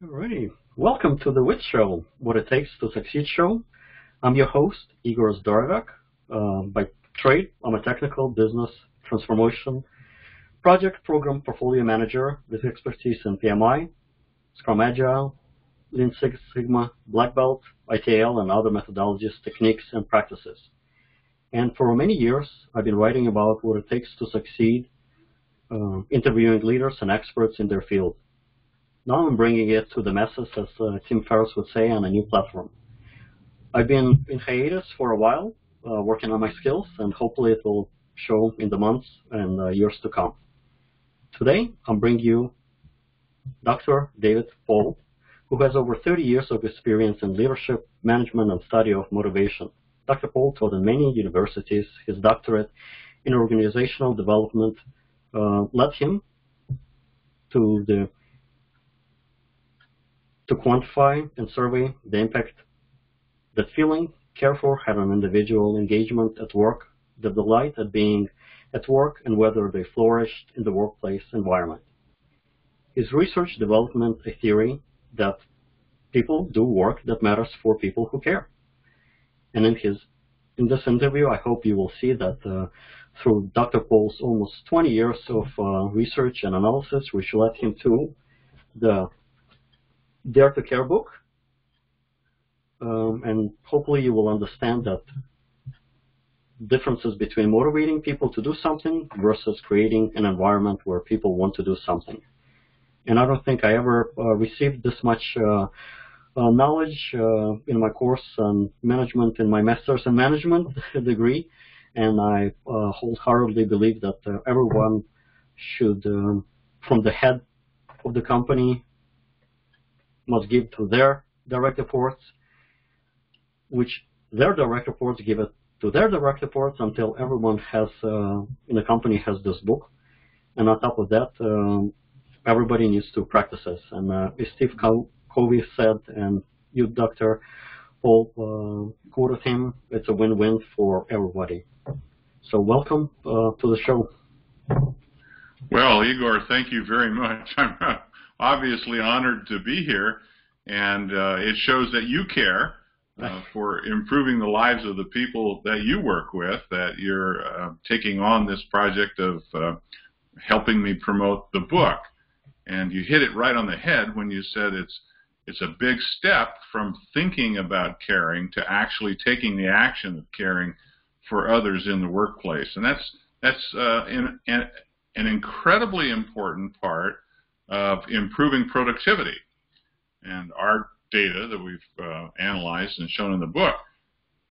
Alrighty, welcome to the WITS show, What It Takes to Succeed show. I'm your host, Igor Zdorovyak. By trade, I'm a technical business transformation project program portfolio manager with expertise in PMI, Scrum Agile, Lean Six Sigma, Black Belt, ITL, and other methodologies, techniques, and practices. And for many years, I've been writing about what it takes to succeed, interviewing leaders and experts in their field. Now I'm bringing it to the masses, as Tim Ferriss would say, on a new platform. I've been in hiatus for a while, working on my skills, and hopefully it will show in the months and years to come. Today, I'm bringing you Dr. David Paul, who has over 30 years of experience in leadership, management, and study of motivation. Dr. Paul taught in many universities. His doctorate in organizational development led him to quantify and survey the impact that feeling, care for, had on individual engagement at work, the delight at being at work, and whether they flourished in the workplace environment. His research developed a theory that people do work that matters for people who care. And in this interview, I hope you will see that through Dr. Paul's almost 20 years of research and analysis, which led him to the Dare to Care book, and hopefully you will understand that differences between motivating people to do something versus creating an environment where people want to do something. And I don't think I ever received this much knowledge in my course on management in my master's in management degree, and I wholeheartedly believe that everyone should, from the head of the company, must give to their direct reports, which their direct reports give it to their direct reports until everyone has in the company has this book. And on top of that, everybody needs to practice this. And as Steve Covey said, and you, Dr. Paul, quoted him, it's a win-win for everybody. So welcome to the show. Well, Igor, thank you very much. I'm obviously honored to be here, and it shows that you care for improving the lives of the people that you work with, that you're taking on this project of helping me promote the book. And you hit it right on the head when you said it's a big step from thinking about caring to actually taking the action of caring for others in the workplace. And that's an incredibly important part of improving productivity. And our data that we've analyzed and shown in the book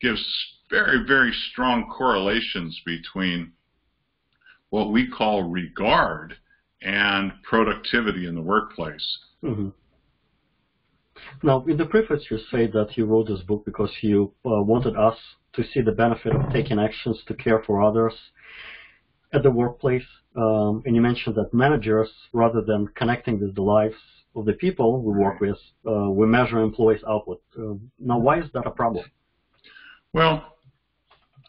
gives very, very strong correlations between what we call regard and productivity in the workplace. Mm-hmm. Now, in the preface, you say that you wrote this book because you wanted us to see the benefit of taking actions to care for others at the workplace. And you mentioned that managers, rather than connecting with the lives of the people we work with, we measure employees' output. Now, why is that a problem? Well,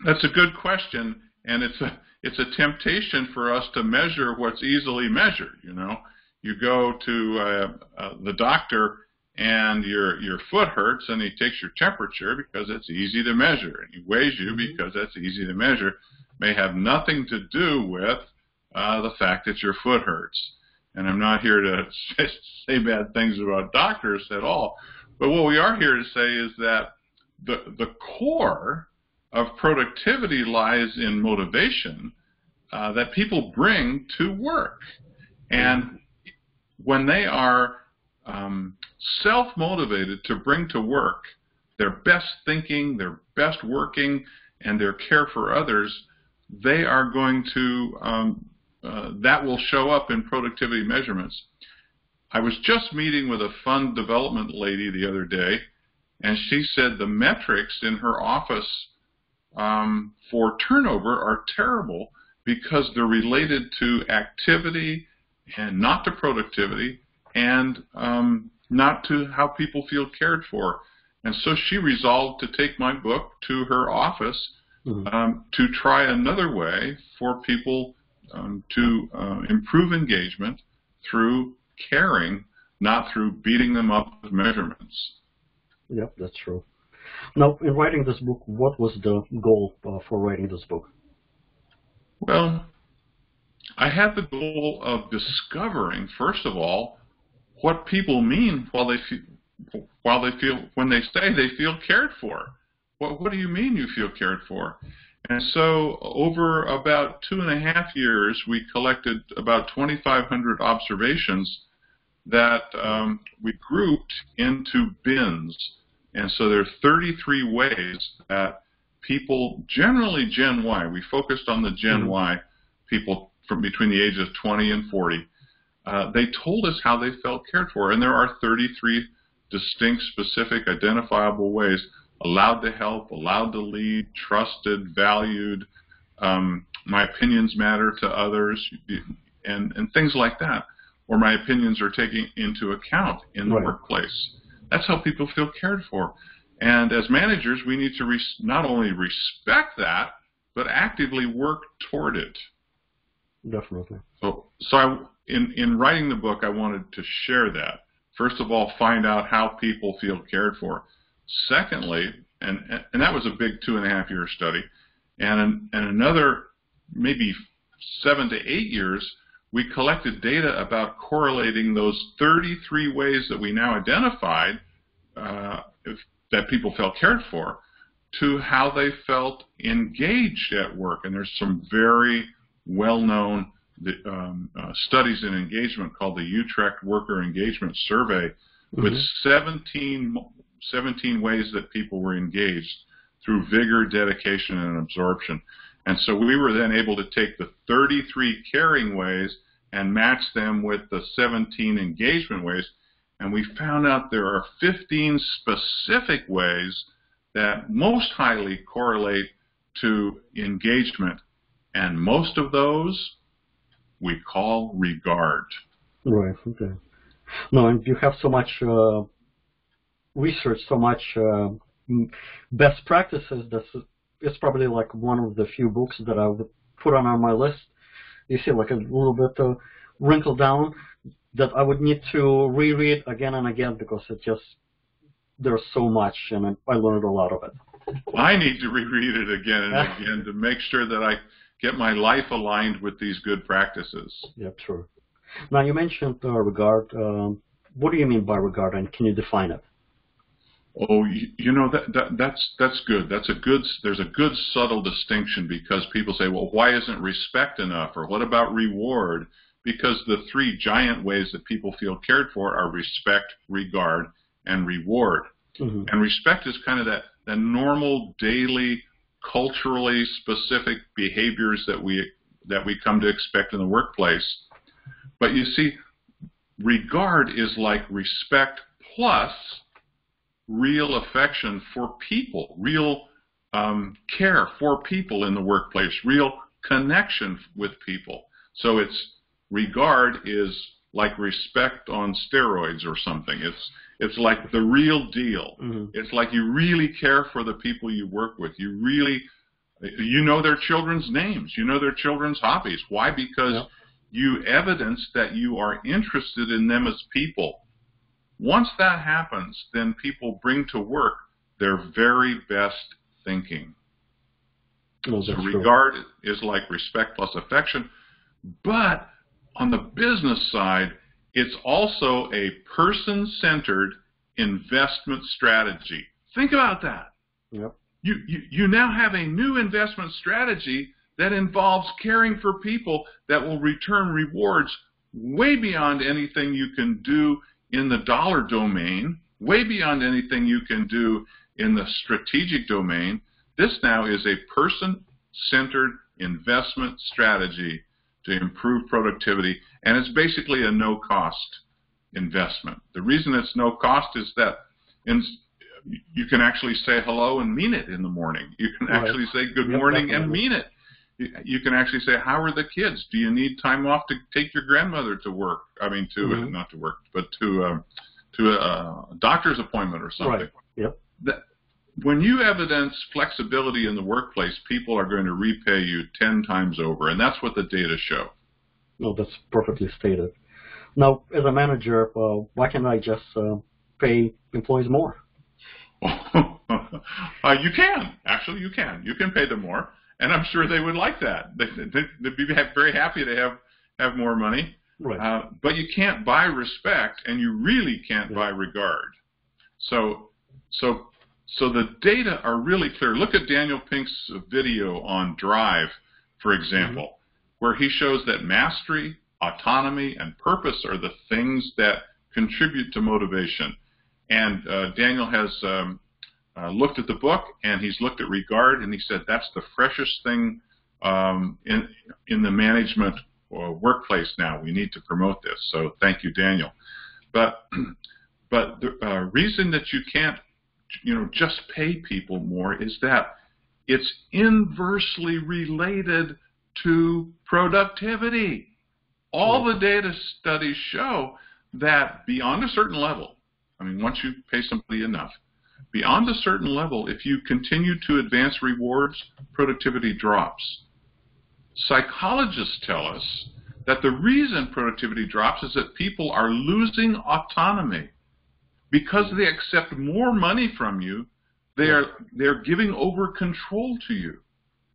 that's a good question, and it's a temptation for us to measure what's easily measured. You know, you go to the doctor and your foot hurts, and he takes your temperature because it's easy to measure, and he weighs you because that's easy to measure. May have nothing to do with the fact that your foot hurts. And I'm not here to say bad things about doctors at all. But what we are here to say is that the core of productivity lies in motivation that people bring to work. And when they are self-motivated to bring to work their best thinking, their best working, and their care for others, they are going to that will show up in productivity measurements. I was just meeting with a fund development lady the other day, and she said the metrics in her office for turnover are terrible because they're related to activity and not to productivity and not to how people feel cared for. And so she resolved to take my book to her office to try another way for people to improve engagement through caring not through beating them up with measurements. Yep, that's true. Now, in writing this book, what was the goal for writing this book? Well, I had the goal of discovering, first of all, what people mean when they say they feel cared for. What do you mean you feel cared for? And so over about 2.5 years, we collected about 2,500 observations that we grouped into bins. And so there are 33 ways that people, generally Gen Y, we focused on the Gen Y people from between the ages of 20 and 40, they told us how they felt cared for. And there are 33 distinct, specific, identifiable ways: allowed to help, allowed to lead, trusted, valued, my opinions matter to others, and things like that, or my opinions are taken into account in the workplace. That's how people feel cared for. And as managers, we need to not only respect that, but actively work toward it. Definitely. So in writing the book, I wanted to share that. First of all, find out how people feel cared for. Secondly, and that was a big 2.5-year study, and another maybe 7 to 8 years, we collected data about correlating those 33 ways that we now identified that people felt cared for to how they felt engaged at work. And there's some very well-known studies in engagement called the Utrecht Worker Engagement Survey with 17 ways that people were engaged through vigor, dedication, and absorption. And so we were then able to take the 33 caring ways and match them with the 17 engagement ways, and we found out there are 15 specific ways that most highly correlate to engagement, and most of those we call regard. Right, okay. No, and you have so much research, so much best practices. It's probably like one of the few books that I would put on my list. You see, like a little bit wrinkled down that I would need to reread again and again because there's so much, and I learned a lot of it. I need to reread it again and again to make sure that I get my life aligned with these good practices. Yeah, true. Now, you mentioned regard. What do you mean by regard, and can you define it? Oh, you know, that's good. There's a good subtle distinction, because people say, well, why isn't respect enough? Or what about reward? Because the 3 giant ways that people feel cared for are respect, regard, and reward. And respect is kind of that normal, daily, culturally specific behaviors that we come to expect in the workplace. But you see, regard is like respect plus real affection for people, real care for people in the workplace, real connection with people. So regard is like respect on steroids or something. It's like the real deal. It's like you really care for the people you work with. You know their children's names. You know their children's hobbies. Why? Because you evidence that you are interested in them as people. Once that happens, then people bring to work their very best thinking. So regard is like respect plus affection. But on the business side, it's also a person-centered investment strategy. Think about that. Yep. You now have a new investment strategy that involves caring for people that will return rewards way beyond anything you can do in the dollar domain, way beyond anything you can do in the strategic domain. This now is a person-centered investment strategy to improve productivity, and it's basically a no-cost investment. The reason it's no cost is that you can actually say hello and mean it in the morning. You can actually say good morning and mean it. You can actually say, how are the kids? Do you need time off to take your grandmother to work? I mean, not to work, but to a doctor's appointment or something. Right. Yep. When you evidence flexibility in the workplace, people are going to repay you 10 times over, and that's what the data show. No, that's perfectly stated. Now, as a manager, why can't I just pay employees more? You can. Actually, you can. You can pay them more, and I'm sure they would like that. They'd be very happy to have more money. Right. But you can't buy respect, and you really can't buy regard. So the data are really clear. Look at Daniel Pink's video on Drive, for example, where he shows that mastery, autonomy, and purpose are the things that contribute to motivation. And Daniel has looked at the book, and he's looked at regard, and he said that's the freshest thing in the management workplace now. We need to promote this. So thank you, Daniel. But the reason that you can't, just pay people more is that it's inversely related to productivity. All the data studies show that beyond a certain level, once you pay somebody enough, beyond a certain level, if you continue to advance rewards, productivity drops. Psychologists tell us that the reason productivity drops is that people are losing autonomy. Because they accept more money from you, they're giving over control to you.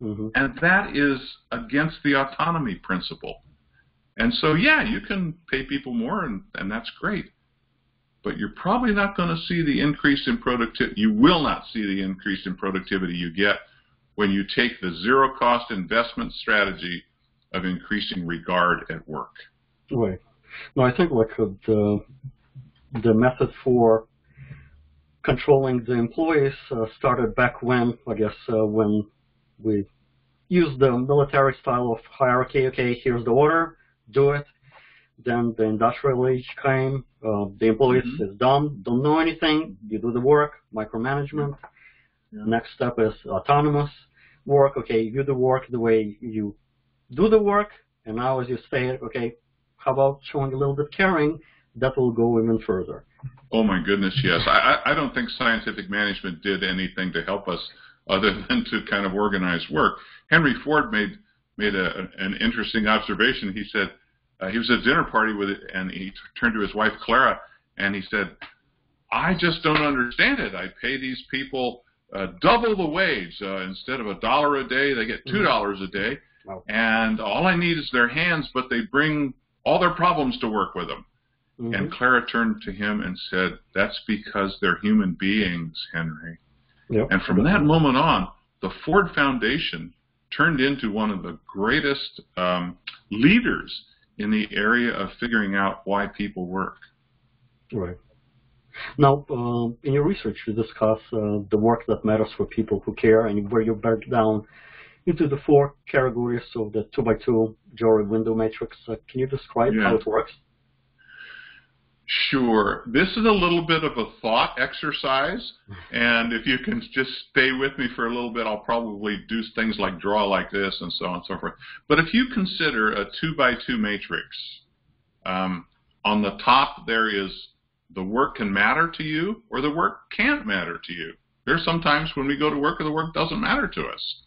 And that is against the autonomy principle. And so, yeah, you can pay people more, and that's great. But you're probably not going to see the increase in productivity. You will not see the increase in productivity you get when you take the zero-cost investment strategy of increasing regard at work. Right. No, I think the method for controlling the employees started back when, I guess, when we used the military style of hierarchy. Okay, here's the order, do it. Then the industrial age came. The employees is dumb, don't know anything. You do the work, micromanagement. Next step is autonomous work. Okay, you do the work the way you do the work. And now, as you say, okay, how about showing a little bit caring? That will go even further. Oh my goodness, yes. I don't think scientific management did anything to help us other than to kind of organize work. Henry Ford made an interesting observation. He said he was at a dinner party with it, and he turned to his wife Clara, and he said, "I just don't understand it. I pay these people double the wage. Instead of $1 a day, they get $2 a day, and all I need is their hands, but they bring all their problems to work with them." And Clara turned to him and said, "That's because they're human beings, Henry." And from that moment on, the Ford Foundation turned into one of the greatest leaders in the area of figuring out why people work. Right. Now, in your research, you discuss the work that matters for people who care, and where you break down into the 4 categories of the 2x2 Jory window matrix. Can you describe how it works? Sure. This is a little bit of a thought exercise, and if you can just stay with me for a little bit, I'll probably do things like draw like this and so on and so forth. But if you consider a 2x2 matrix, on the top there is the work can matter to you or the work can't matter to you. There's sometimes when we go to work and the work doesn't matter to us.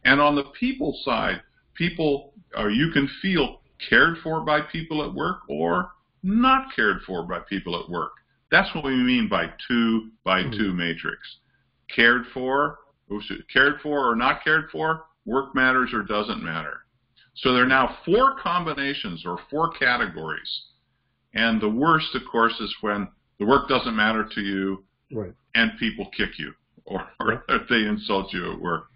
And on the people side, you can feel cared for by people at work or not cared for by people at work. That's what we mean by 2x2 matrix. Cared for or not cared for, work matters or doesn't matter. So there are now 4 combinations or 4 categories. And the worst, of course, is when the work doesn't matter to you and people kick you or they insult you at work.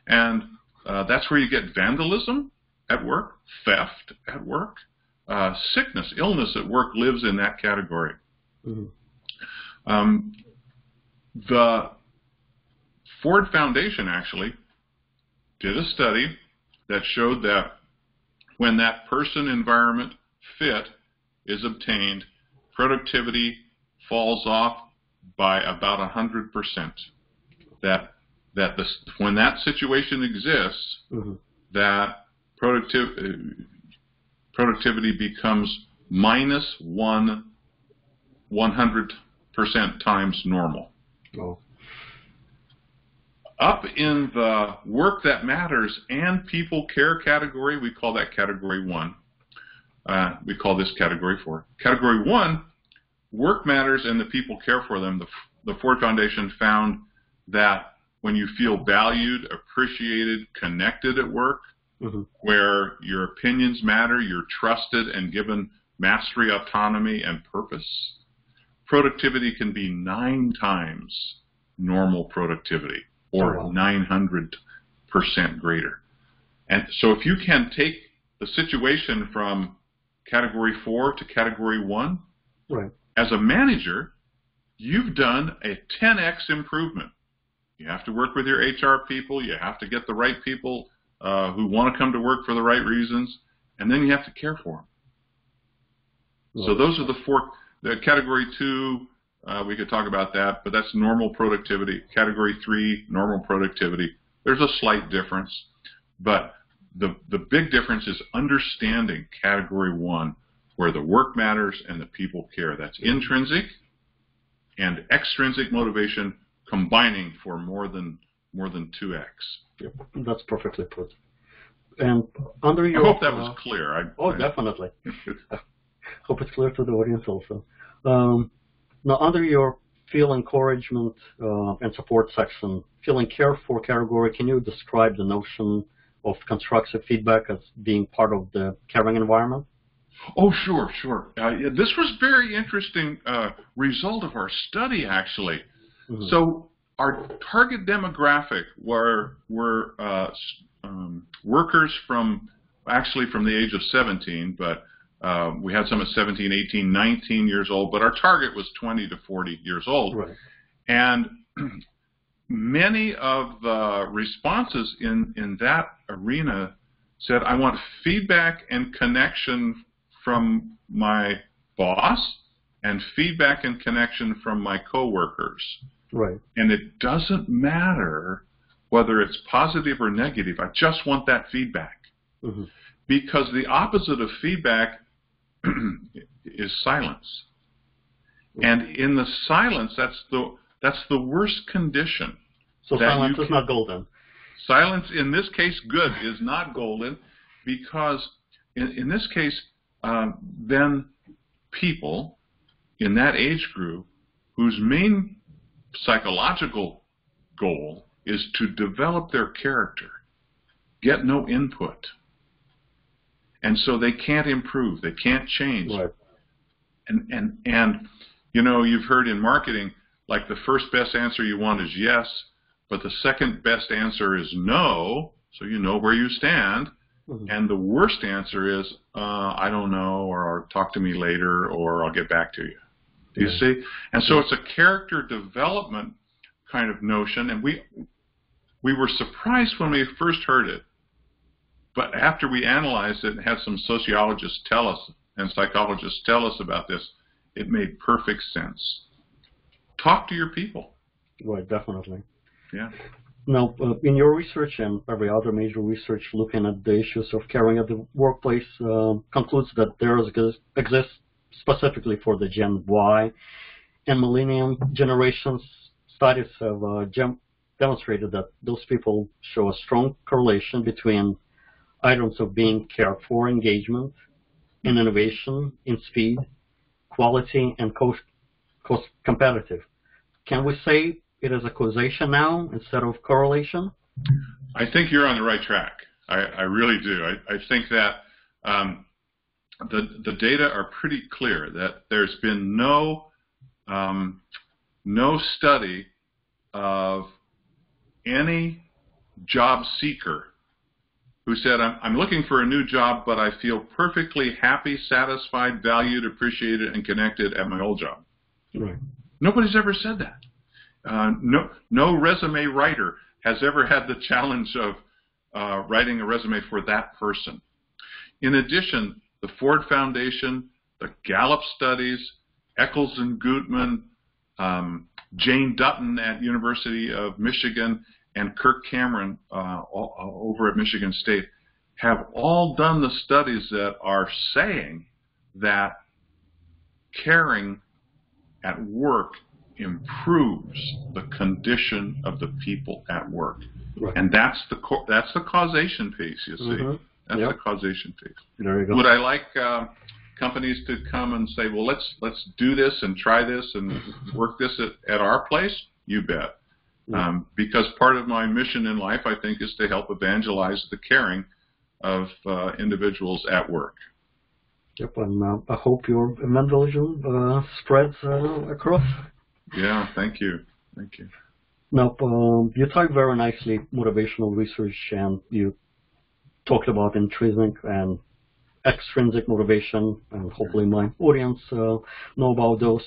And that's where you get vandalism at work, theft at work. Sickness, illness at work lives in that category. The Ford Foundation actually did a study that showed that when that person-environment fit is obtained, productivity falls off by about 100%. When that situation exists, that productivity becomes minus 100% times normal. Up in the work that matters and people care category, we call that category 1, We call this Category 4. Category 1, work matters and the people care for them. The Ford Foundation found that when you feel valued, appreciated, connected at work, where your opinions matter, you're trusted and given mastery, autonomy, and purpose, productivity can be 9 times normal productivity, or 900% greater. And so if you can take the situation from Category 4 to Category 1, as a manager, you've done a 10x improvement. You have to work with your HR people. You have to get the right people who want to come to work for the right reasons, and then you have to care for them. So those are the 4. The Category 2, we could talk about that, but that's normal productivity. Category 3, normal productivity. There's a slight difference, but the big difference is understanding Category 1, where the work matters and the people care. That's intrinsic and extrinsic motivation combining for more than 2x. Yep, that's perfectly put. And under your, I hope that was clear. Definitely. Hope it's clear to the audience also. Now, under your feel encouragement and support section, feeling cared for category, can you describe the notion of constructive feedback as being part of the caring environment? Oh, sure. This was very interesting result of our study, actually. So our target demographic were workers from the age of 17, but we had some at 17, 18, 19 years old, but our target was 20 to 40 years old. And many of the responses in that arena said, I want feedback and connection from my boss and feedback and connection from my coworkers. And it doesn't matter whether it's positive or negative. I just want that feedback. Because the opposite of feedback is silence. And in the silence, that's the worst condition. So silence is not golden. Silence, in this case, good, is not golden, because in this case, then people in that age group whose main psychological goal is to develop their character, get no input. And so they can't improve, they can't change. And you know, you've heard in marketing, like the first best answer you want is yes, but the second best answer is no, so you know where you stand. And the worst answer is, I don't know, or talk to me later, or I'll get back to you. Do you see? And so it's a character development kind of notion, and we were surprised when we first heard it. But after we analyzed it and had some sociologists tell us and psychologists tell us about this, it made perfect sense. Talk to your people. Definitely. Yeah. Now, in your research and every other major research looking at the issues of caring at the workplace concludes that there exists specifically for the Gen Y and Millennium generations. Studies have demonstrated that those people show a strong correlation between items of being cared for, engagement, in innovation, in speed, quality, and cost competitive. Can we say it is a causation now instead of correlation? I think you're on the right track. I really do. I think that the data are pretty clear that there's been no study of any job seeker who said, I'm looking for a new job, but I feel perfectly happy, satisfied, valued, appreciated, and connected at my old job. Nobody's ever said that. No resume writer has ever had the challenge of writing a resume for that person. In addition, the Ford Foundation, the Gallup studies, Eccles and Gutman, Jane Dutton at University of Michigan, and Kirk Cameron over at Michigan State have all done the studies that are saying that caring at work improves the condition of the people at work. And that's the causation piece, you see. That's Yep. the causation phase. There you go. Would I like companies to come and say, well, let's do this and try this and work this at our place? You bet. Because part of my mission in life, I think, is to help evangelize the caring of individuals at work. Yep, and I hope your evangelism spreads across. Yeah, thank you. Thank you. Now, you talked very nicely motivational research, and you talked about intrinsic and extrinsic motivation, and hopefully my audience know about those.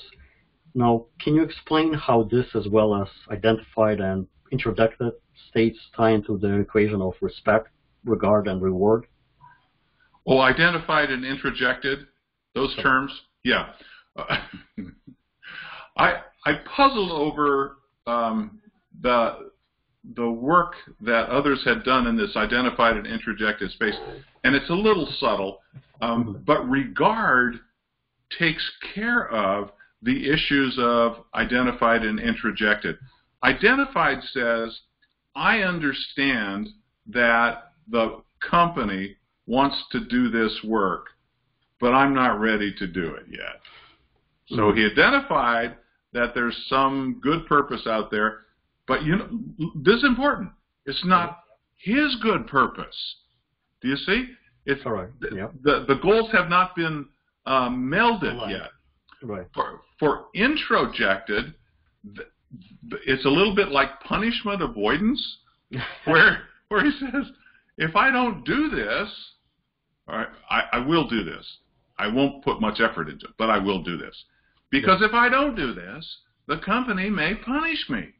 Now, can you explain how this, as well as identified and introduced states, tie into the equation of respect, regard, and reward? Well, identified and introjected, those terms, yeah. I puzzled over the work that others had done in this identified and introjected space, and it's a little subtle, but regard takes care of the issues of identified and introjected. Identified says, I understand that the company wants to do this work, but I'm not ready to do it yet. So he identified that there's some good purpose out there, but you know, this is important. It's not his good purpose. Do you see? It's correct. Yep. The goals have not been melded yet. Right. For introjected, it's a little bit like punishment avoidance, where he says, if I don't do this, all right, I will do this. I won't put much effort into it, but I will do this. Because if I don't do this, the company may punish me.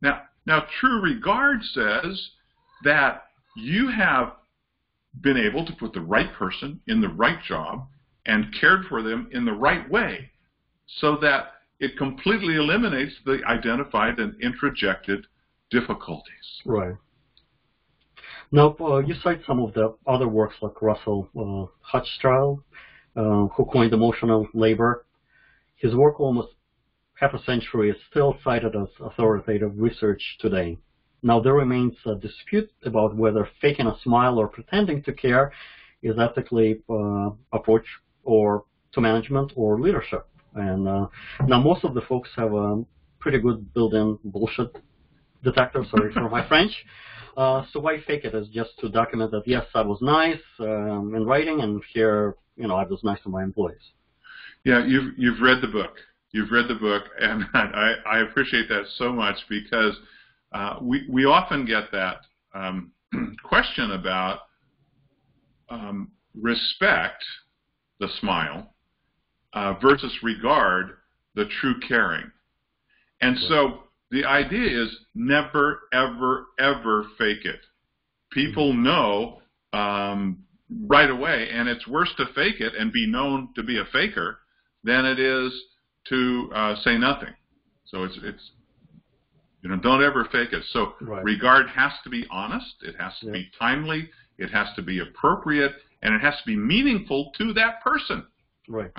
Now, true regard says that you have been able to put the right person in the right job and cared for them in the right way so that it completely eliminates the identified and introjected difficulties. Right. Now, you cite some of the other works like Russell Hochschild, who coined emotional labor. His work, almost half a century, is still cited as authoritative research today. Now, there remains a dispute about whether faking a smile or pretending to care is ethically approach or to management or leadership. And now most of the folks have a pretty good built-in bullshit detector, sorry for my French. So why fake it? Is just to document that, yes, I was nice in writing, and here, you know, I was nice to my employees. Yeah, you've read the book. You've read the book, and I appreciate that so much because we often get that question about respect, the smile, versus regard, the true caring. And so the idea is never, ever, ever fake it. People know right away, and it's worse to fake it and be known to be a faker than it is to say nothing. So it's you know, don't ever fake it. So regard has to be honest, it has to be timely, it has to be appropriate, and it has to be meaningful to that person. Right.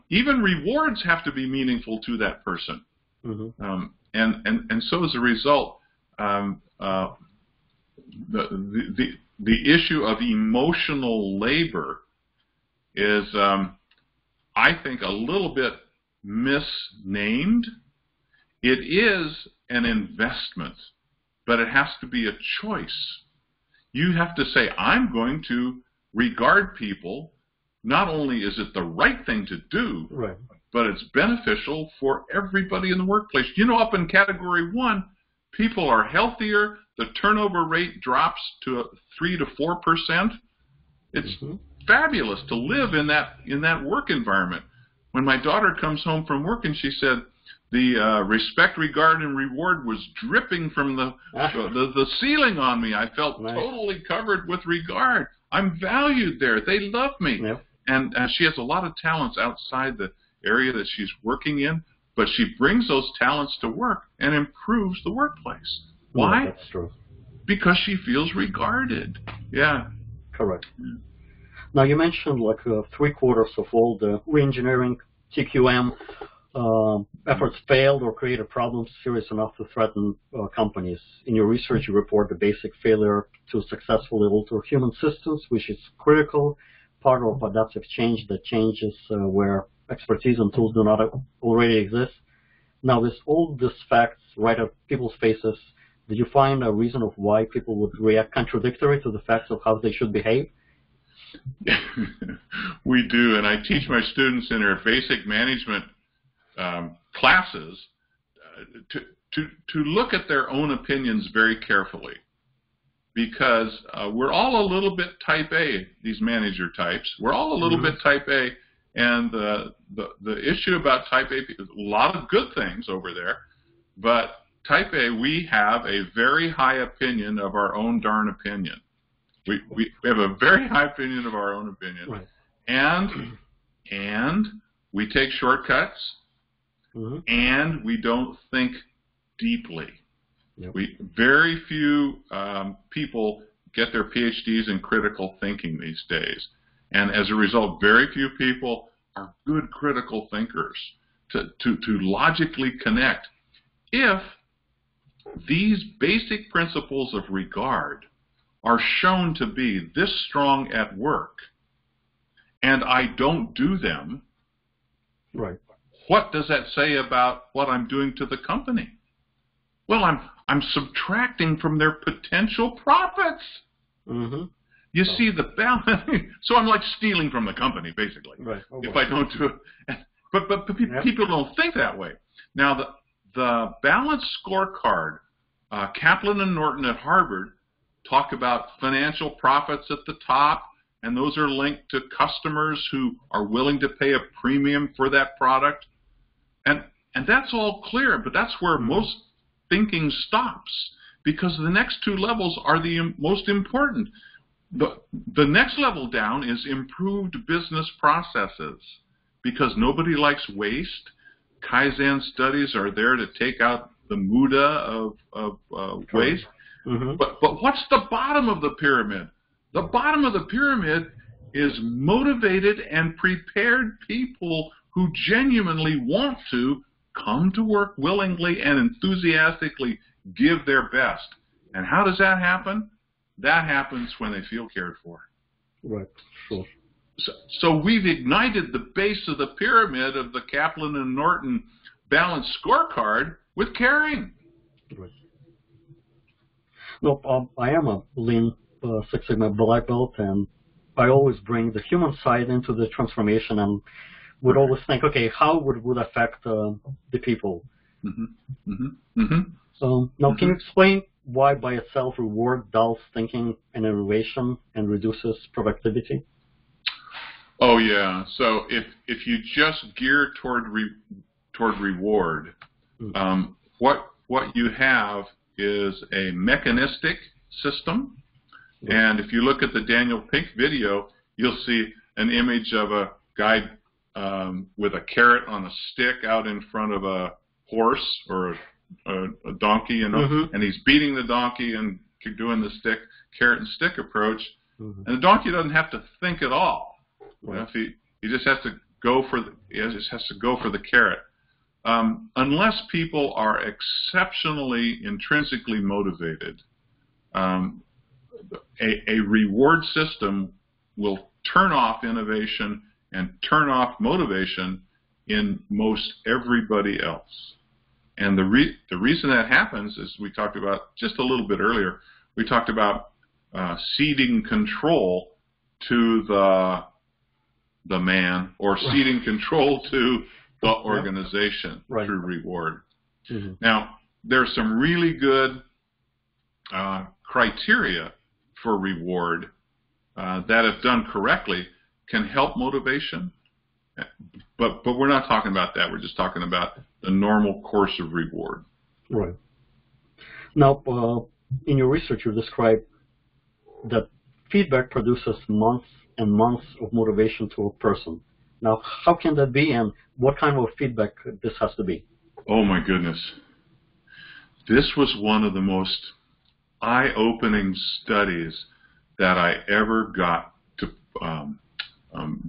Even rewards have to be meaningful to that person. And so as a result, the issue of emotional labor is, I think, a little bit misnamed. It is an investment, but it has to be a choice. You have to say, I'm going to regard people. Not only is it the right thing to do, but it's beneficial for everybody in the workplace. You know, up in Category 1, people are healthier. The turnover rate drops to 3 to 4%. It's fabulous to live in that work environment. When my daughter comes home from work and she said, the respect, regard, and reward was dripping from the ceiling on me. I felt totally covered with regard. I'm valued there. They love me. And she has a lot of talents outside the area that she's working in, but she brings those talents to work and improves the workplace. Why? That's true. Because she feels regarded. Yeah. Correct. Now, you mentioned like 3/4 of all the reengineering TQM efforts failed or created problems serious enough to threaten companies. In your research, you report the basic failure to successfully alter human systems, which is critical part of adaptive change that changes where expertise and tools do not already exist. Now, with all these facts right at people's faces, did you find a reason of why people would react contradictory to the facts of how they should behave? We do, and I teach my students in their basic management classes to look at their own opinions very carefully, because we're all a little bit type A, these manager types. We're all a little bit type A, and the issue about type A, a lot of good things over there, but type A, we have a very high opinion of our own darn opinion. We have a very high opinion of our own opinion, right. and we take shortcuts, and we don't think deeply. Yep. Very few people get their PhDs in critical thinking these days, and as a result, very few people are good critical thinkers to logically connect. If these basic principles of regard are shown to be this strong at work, and I don't do them, right. What does that say about what I'm doing to the company? Well, I'm subtracting from their potential profits. You see the balance. So I'm like stealing from the company, basically, right. if I don't do it. But people don't think that way. Now, the balanced scorecard, Kaplan and Norton at Harvard talk about financial profits at the top, and those are linked to customers who are willing to pay a premium for that product. And that's all clear, but that's where most thinking stops, because the next two levels are the most important. The next level down is improved business processes, because nobody likes waste. Kaizen studies are there to take out the muda of waste. But what's the bottom of the pyramid? The bottom of the pyramid is motivated and prepared people who genuinely want to come to work willingly and enthusiastically give their best. And how does that happen? That happens when they feel cared for. Right. Sure. So we've ignited the base of the pyramid of the Kaplan and Norton balanced scorecard with caring. Right. No, I am a Lean Six Sigma Black Belt, and I always bring the human side into the transformation, and would always think, okay, how would it affect the people? So now, can you explain why by itself reward dulls thinking and innovation and reduces productivity? Oh yeah. So if you just gear toward reward, what you have is a mechanistic system. And if you look at the Daniel Pink video, you'll see an image of a guy with a carrot on a stick out in front of a horse or a donkey, you know, and he's beating the donkey and doing the carrot and stick approach. And the donkey doesn't have to think at all. You know, he just has to go for the carrot. Unless people are exceptionally intrinsically motivated, a reward system will turn off innovation and turn off motivation in most everybody else. And the reason that happens is, we talked about just a little bit earlier, we talked about ceding control to the man, or ceding control to the organization through reward. Now, there's some really good criteria for reward that, if done correctly, can help motivation. But we're not talking about that. We're just talking about the normal course of reward. Right. Now, in your research, you describe that feedback produces months and months of motivation to a person. Now, how can that be, and what kind of feedback this has to be? Oh, my goodness. This was one of the most eye-opening studies that I ever got to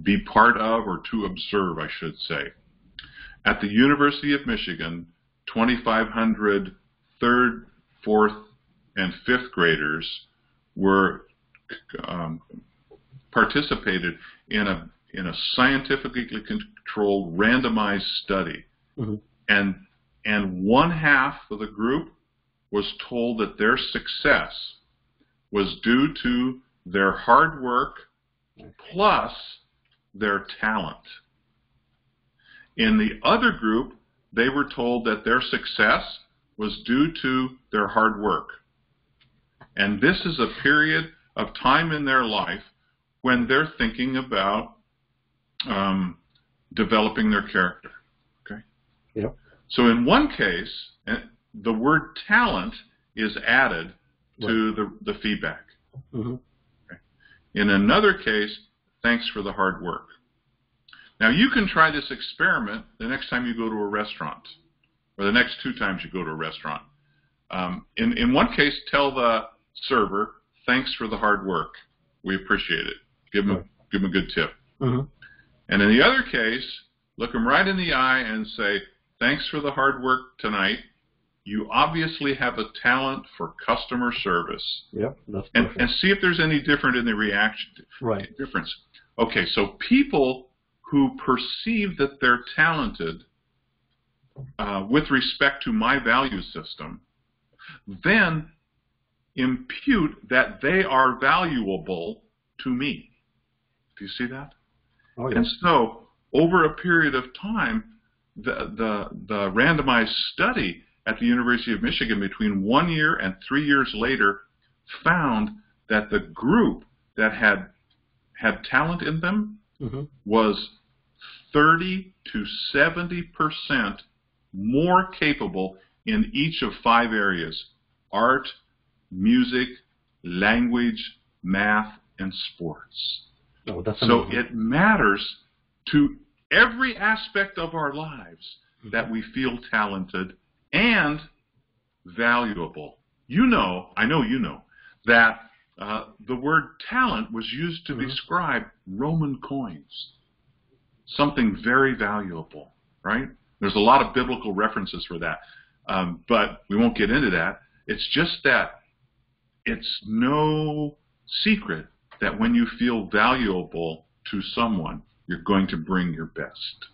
be part of, or to observe, I should say. At the University of Michigan, 2,500 third, fourth, and fifth graders were participated in a scientifically controlled randomized study, and one half of the group was told that their success was due to their hard work plus their talent. In the other group, they were told that their success was due to their hard work. And this is a period of time in their life when they're thinking about developing their character. Okay. Yep. So in one case, the word talent is added to the feedback. Okay. In another case, thanks for the hard work. Now you can try this experiment the next time you go to a restaurant, or the next 2 times you go to a restaurant. In one case, tell the server, thanks for the hard work. We appreciate it. Give them a good tip. And in the other case, look them right in the eye and say, thanks for the hard work tonight. You obviously have a talent for customer service. Yep, that's perfect. And see if there's any different in the reaction. Difference. Okay, so people who perceive that they're talented with respect to my value system, then impute that they are valuable to me. Do you see that? Oh, yeah. And so, over a period of time, the randomized study at the University of Michigan between 1 year and 3 years later found that the group that had talent in them was 30 to 70% more capable in each of 5 areas: art, music, language, math, and sports. Oh, that's so amazing. It matters to every aspect of our lives that we feel talented and valuable. You know, I know you know, that the word talent was used to describe Roman coins, something very valuable, right? There's a lot of biblical references for that, but we won't get into that. It's just that it's no secret that when you feel valuable to someone, you're going to bring your best.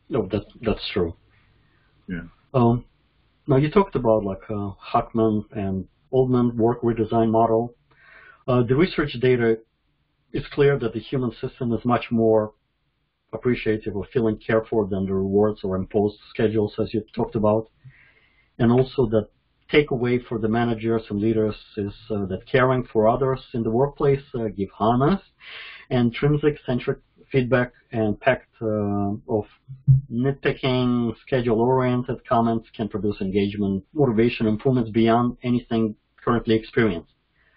No, that's true. Yeah. Now you talked about like Huckman and Oldman work redesign model. The research data is clear that the human system is much more appreciative of feeling cared for than the rewards or imposed schedules, as you talked about, and also that takeaway for the managers and leaders is that caring for others in the workplace give honest, intrinsic-centric feedback and packed of nitpicking, schedule-oriented comments can produce engagement, motivation, improvements beyond anything currently experienced.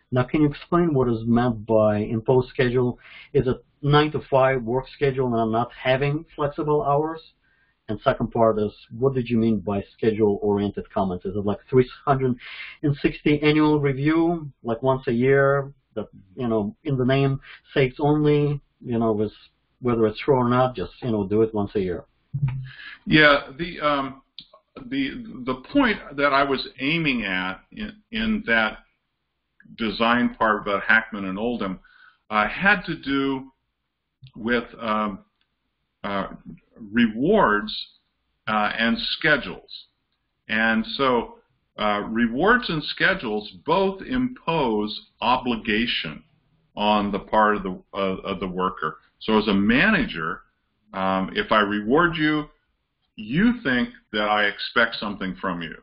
Now, can you explain what is meant by imposed schedule? Is it 9-to-5 work schedule and not having flexible hours? And second part is, what did you mean by schedule-oriented comments? Is it like 360 annual review, like once a year, that, you know, in the name sakes only, you know, with whether it's true or not, just, you know, do it once a year? Yeah, the point that I was aiming at in that design part about Hackman and Oldham had to do with rewards and schedules. And so rewards and schedules both impose obligation on the part of the worker. So as a manager, if I reward you, you think that I expect something from you.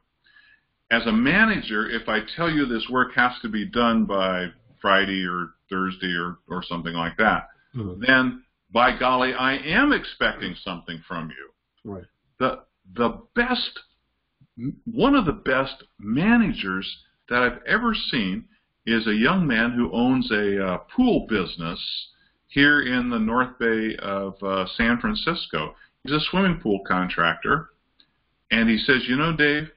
As a manager, if I tell you this work has to be done by Friday or Thursday or something like that, then by golly, I am expecting something from you. Right. The best, one of the best managers that I've ever seen is a young man who owns a pool business here in the North Bay of San Francisco. He's a swimming pool contractor, and he says, you know, Dave,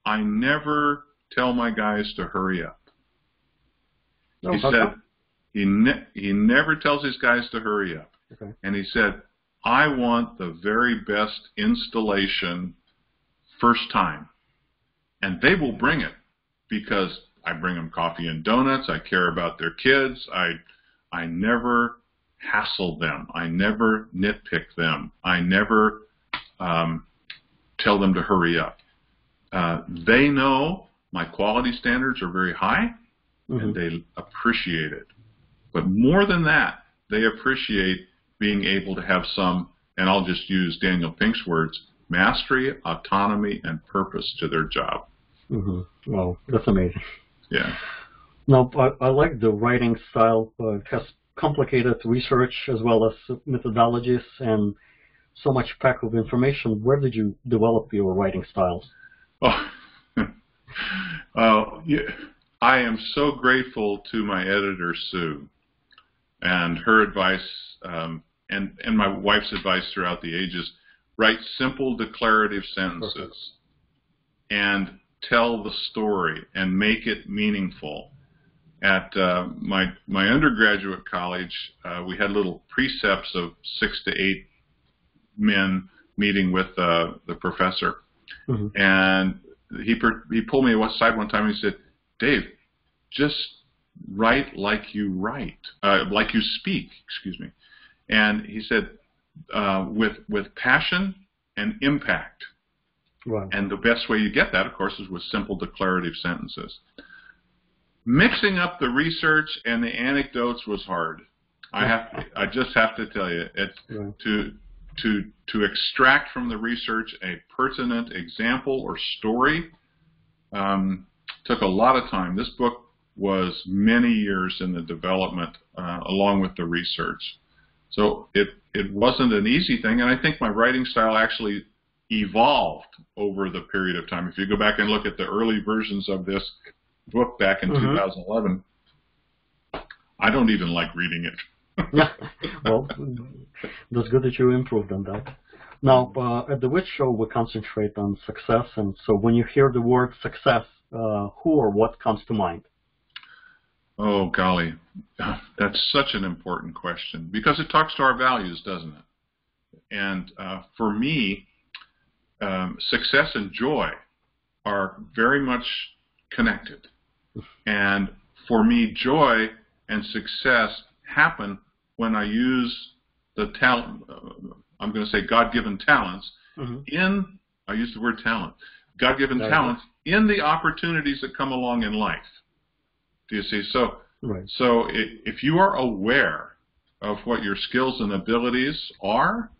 I never tell my guys to hurry up. He said he never tells his guys to hurry up. Okay. And he said, I want the very best installation first time. And they will bring it because I bring them coffee and donuts. I care about their kids. I never hassle them. I never nitpick them. I never tell them to hurry up. They know my quality standards are very high, and they appreciate it. But more than that, they appreciate being able to have some, and I'll just use Daniel Pink's words, mastery, autonomy, and purpose to their job. Wow, that's amazing. Yeah. Now, I like the writing style. It has complicated research as well as methodologies and so much pack of information. Where did you develop your writing styles? Yeah. I am so grateful to my editor, Sue, and her advice, and my wife's advice throughout the ages. Write simple declarative sentences and tell the story and make it meaningful. At my undergraduate college, we had little precepts of 6 to 8 men meeting with the professor, and he pulled me aside one time and he said, "Dave, just write like you speak." Excuse me. And he said, with passion and impact. Wow. And the best way you get that, of course, is with simple declarative sentences. Mixing up the research and the anecdotes was hard. I just have to tell you, to extract from the research a pertinent example or story took a lot of time. This book was many years in the development along with the research. So it wasn't an easy thing, and I think my writing style actually evolved over the period of time. If you go back and look at the early versions of this book back in 2011, I don't even like reading it. Well, that's good that you improved on that. Now, at the WITS show, we concentrate on success, and so when you hear the word success, who or what comes to mind? Oh, golly, that's such an important question because it talks to our values, doesn't it? And for me, success and joy are very much connected. And for me, joy and success happen when I use the talent, I'm going to say God-given talents, I use the word talent, God-given talents in the opportunities that come along in life. Do you see? So if you are aware of what your skills and abilities are,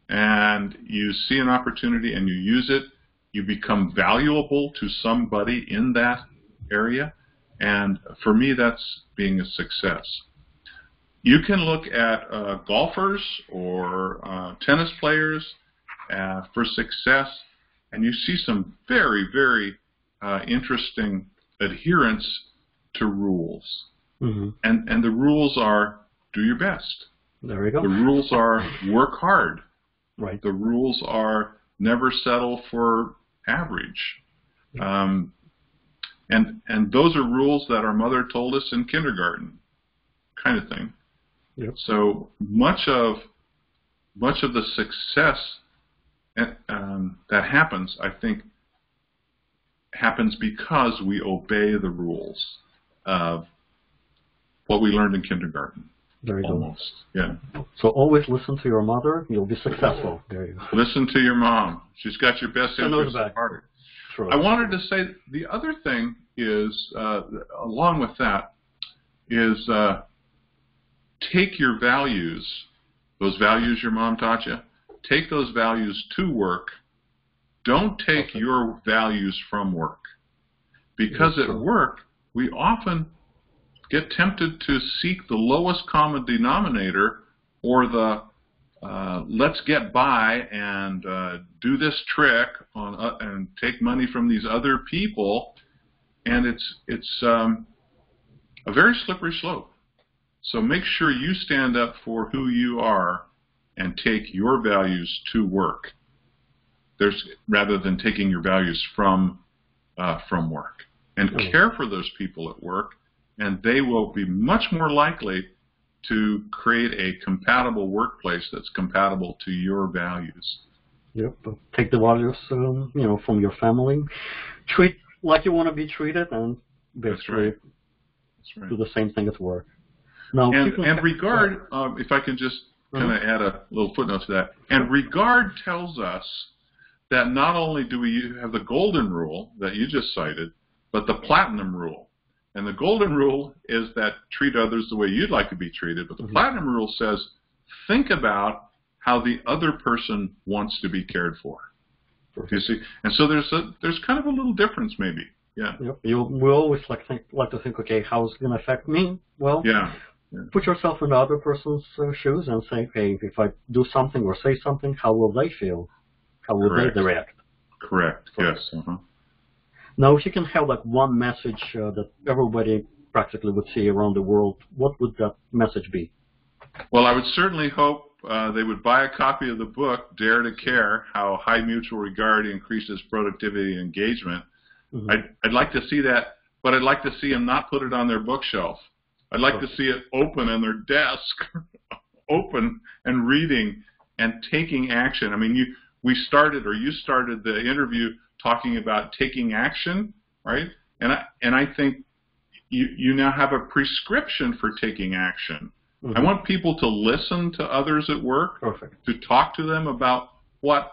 and you see an opportunity and you use it, you become valuable to somebody in that area. And for me, that's being a success. You can look at golfers or tennis players for success, and you see some very, very interesting adherence to rules. And the rules are do your best. There we go. The rules are work hard. Right. The rules are never settle for average. And those are rules that our mother told us in kindergarten, kind of thing. Yep. So much of the success that happens, I think, happens because we obey the rules of what we learned in kindergarten. There you almost. Yeah. So always listen to your mother. You'll be successful. There you go. Listen to your mom. She's got your best interests at heart. True. I wanted to say the other thing is, along with that, is take your values, those values your mom taught you, take those values to work. Don't take your values from work. Because at work, we often get tempted to seek the lowest common denominator or the let's get by and do this trick on and take money from these other people, and it's a very slippery slope. So make sure you stand up for who you are and take your values to work. Rather than taking your values from work, and care for those people at work, and they will be much more likely to create a compatible workplace that's compatible to your values. Yep. Take the values, from your family. Treat like you want to be treated, and basically do the same thing at work. Now, and regard, if I can just kind of add a little footnote to that, and regard tells us that not only do we have the golden rule that you just cited, but the platinum rule. And the golden rule is that treat others the way you'd like to be treated, but the platinum rule says think about how the other person wants to be cared for. You see, and so there's kind of a little difference, maybe. Yeah. Yep. We always like to think, okay, how's it going to affect me? Well, put yourself in the other person's shoes and say, okay, if I do something or say something, how will they feel? How will they react? Correct. Yes. Now, if you can have like one message that everybody practically would see around the world, what would that message be? Well, I would certainly hope they would buy a copy of the book, Dare to Care, How High Mutual Regard Increases Productivity and Engagement. I'd like to see that, but I'd like to see them not put it on their bookshelf. I'd like to see it open on their desk, open and reading and taking action. I mean, you started the interview talking about taking action, right? And I think you now have a prescription for taking action. I want people to listen to others at work, to talk to them about what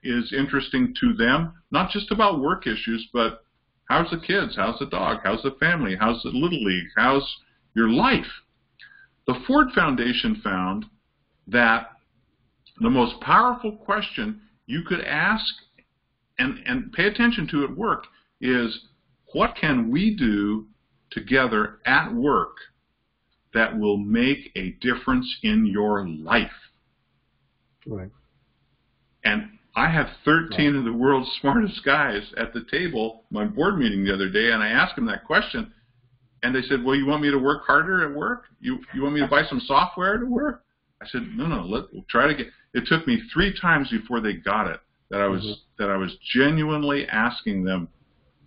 is interesting to them, not just about work issues, but how's the kids, how's the dog, how's the family, how's the Little League, how's your life. The Ford Foundation found that the most powerful question you could ask and pay attention to at work is, what can we do together at work that will make a difference in your life? Right. And I have 13 of the world's smartest guys at the table, my board meeting the other day, and I asked them that question, and they said, well, you want me to work harder at work? You want me to buy some software to work? I said, no, we'll try to get. It took me 3 times before they got it, that I was genuinely asking them,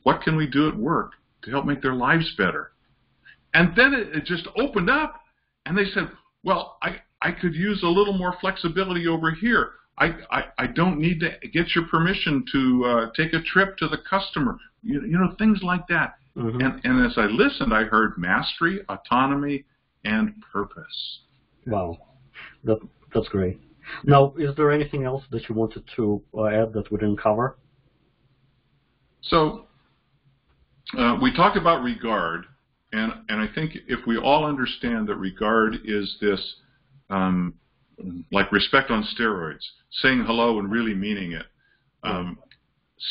what can we do at work to help make their lives better? And then it just opened up, and they said, well, I could use a little more flexibility over here. I don't need to get your permission to take a trip to the customer. You know, things like that. And as I listened, I heard mastery, autonomy, and purpose. Wow. That's great. Now, is there anything else that you wanted to add that we didn't cover? So we talked about regard, and I think if we all understand that regard is this, like respect on steroids, saying hello and really meaning it,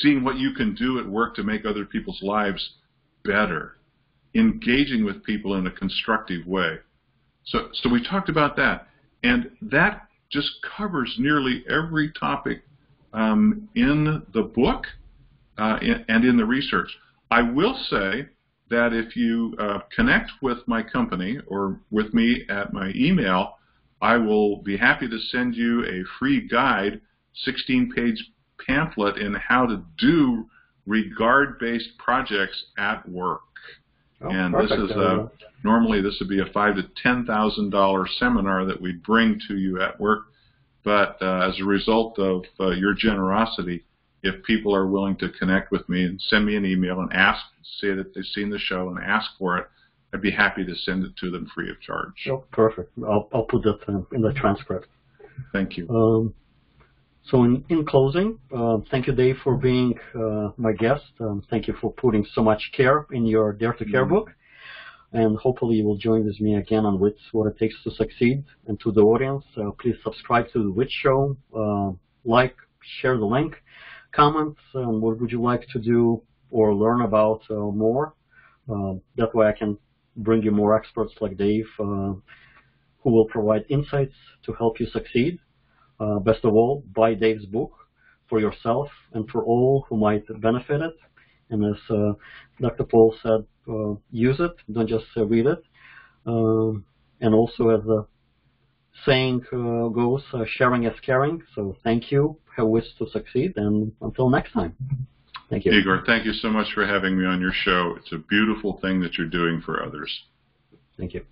seeing what you can do at work to make other people's lives better, engaging with people in a constructive way. So we talked about that, and that just covers nearly every topic in the book and in the research. I will say that if you connect with my company or with me at my email, I will be happy to send you a free guide, 16-page pamphlet in how to do regard-based projects at work. And this is normally this would be a $5,000 to $10,000 seminar that we'd bring to you at work. But as a result of your generosity, if people are willing to connect with me and send me an email and ask, say that they've seen the show and ask for it, I'd be happy to send it to them free of charge. Oh, perfect. I'll put that in the transcript. Thank you. So in closing, thank you, Dave, for being my guest. Thank you for putting so much care in your Dare to Care book. And hopefully you will join with me again on WITS, What It Takes to Succeed. And to the audience, please subscribe to the WITS show, like, share the link, comment what would you like to do or learn about more. That way I can bring you more experts like Dave who will provide insights to help you succeed. Best of all, buy Dave's book for yourself and for all who might benefit it. And as Dr. Paul said, use it, don't just read it. And also as the saying goes, sharing is caring. So thank you, have WITS to succeed, and until next time. Thank you. Igor, thank you so much for having me on your show. It's a beautiful thing that you're doing for others. Thank you.